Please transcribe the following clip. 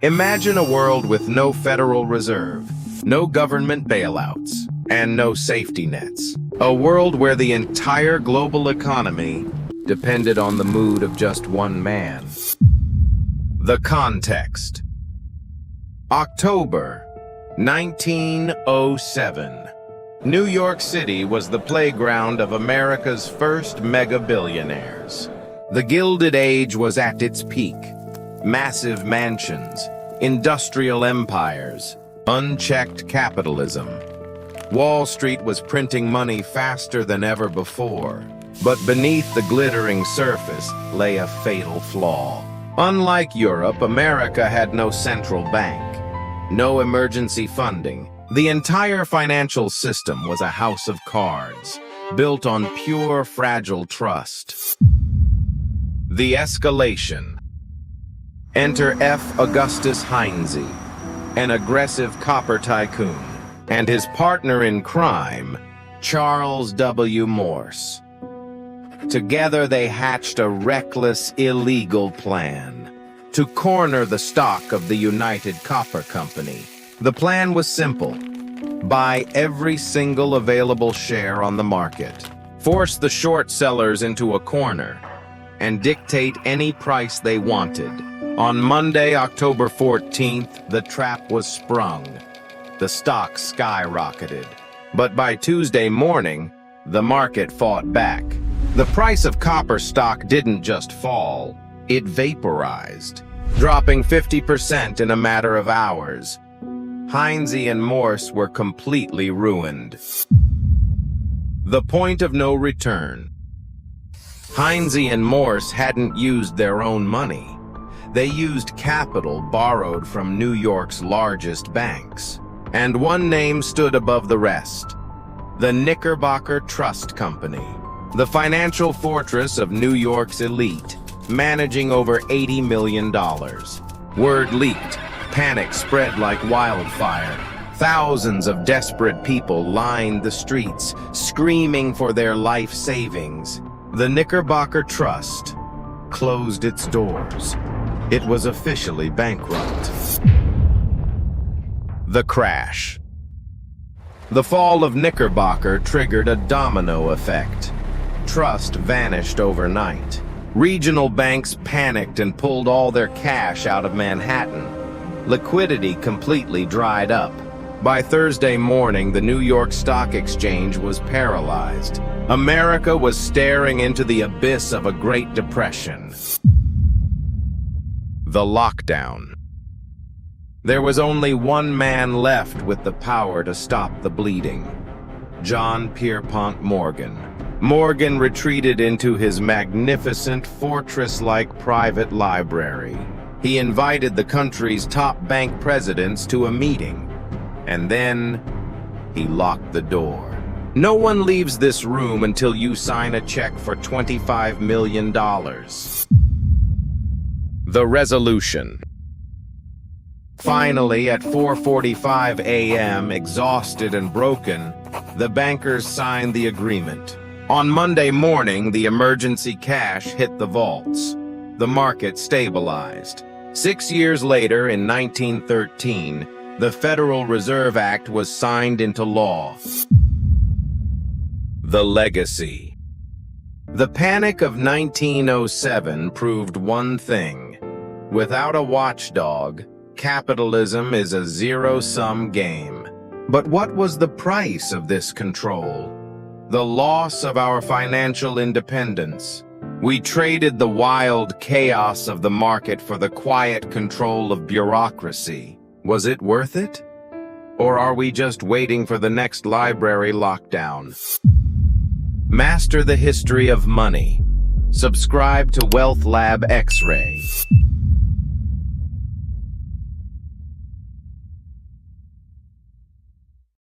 Imagine a world with no Federal Reserve, no government bailouts, and no safety nets. A world where the entire global economy depended on the mood of just one man. The context. October 1907. New York City was the playground of America's first mega-billionaires. The Gilded Age was at its peak. Massive mansions, industrial empires, unchecked capitalism. Wall Street was printing money faster than ever before. But beneath the glittering surface lay a fatal flaw. Unlike Europe, America had no central bank, no emergency funding. The entire financial system was a house of cards, built on pure, fragile trust. The escalation. Enter F. Augustus Heinze, an aggressive copper tycoon, and his partner in crime, Charles W. Morse. Together they hatched a reckless, illegal plan to corner the stock of the United Copper Company. The plan was simple: buy every single available share on the market, force the short sellers into a corner, and dictate any price they wanted. On Monday, October 14th, the trap was sprung. The stock skyrocketed. But by Tuesday morning, the market fought back. The price of copper stock didn't just fall, it vaporized, dropping 50% in a matter of hours. Heinze and Morse were completely ruined. The point of no return. Heinze and Morse hadn't used their own money. They used capital borrowed from New York's largest banks. And one name stood above the rest: the Knickerbocker Trust Company, the financial fortress of New York's elite, managing over $80 million. Word leaked, panic spread like wildfire. Thousands of desperate people lined the streets, screaming for their life savings. The Knickerbocker Trust closed its doors. It was officially bankrupt. The crash. The fall of Knickerbocker triggered a domino effect. Trust vanished overnight. Regional banks panicked and pulled all their cash out of Manhattan. Liquidity completely dried up. By Thursday morning, the New York Stock Exchange was paralyzed. America was staring into the abyss of a Great Depression. The lockdown. There was only one man left with the power to stop the bleeding: John Pierpont Morgan. Morgan retreated into his magnificent fortress-like private library. He invited the country's top bank presidents to a meeting, and then he locked the door. No one leaves this room until you sign a check for $25 million. The resolution. Finally, at 4:45 a.m., exhausted and broken, the bankers signed the agreement. On Monday morning, the emergency cash hit the vaults. The market stabilized. 6 years later, in 1913, the Federal Reserve Act was signed into law. The legacy. The Panic of 1907 proved one thing: without a watchdog, capitalism is a zero-sum game. But what was the price of this control? The loss of our financial independence. We traded the wild chaos of the market for the quiet control of bureaucracy. Was it worth it? Or are we just waiting for the next library lockdown? Master the history of money. Subscribe to Wealth Lab X-Ray.